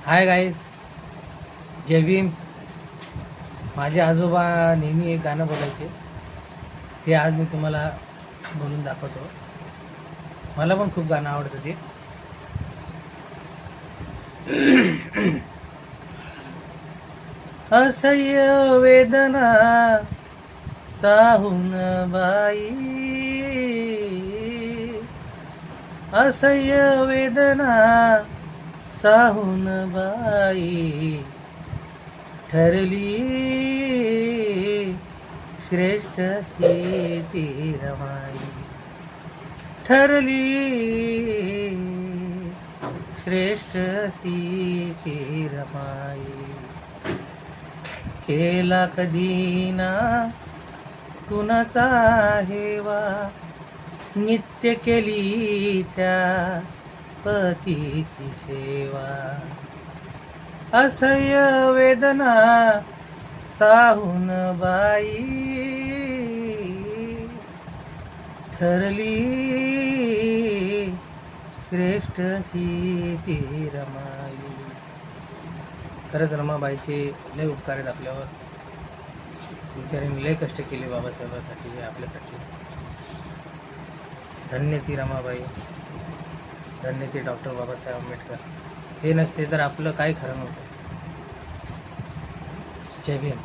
Hi guys, जय भीम. माझे आजोबा नेहमी एक गाणं बोलायचे, ते आज मी तुम्हाला बोलून दाखवतो. मला पण खूप गाणं आवडतं ते. असह्य वेदना साहून बाई, असह्य वेदना साहून बाई, ठरली श्रेष्ठ शेती रमाई, ठरली श्रेष्ठ शेती रमाई. केला कधी ना कुणाचा हेवा, नित्य केली त्या पतीची सेवा. असह्य वेदना साहून बाई, ठरली श्रेष्ठ शेती रमाई. खरंच रमाबाईचे लय उपकार आहेत आपल्यावर. बिचारीने लय कष्ट केले बाबासाहेबांसाठी, आपल्यासाठी. धन्य ती रमाबाई, धन्य ते डॉक्टर बाबासाहेब आंबेडकर. हे नसते तर आपलं काही खरं नव्हतं. जय भीम.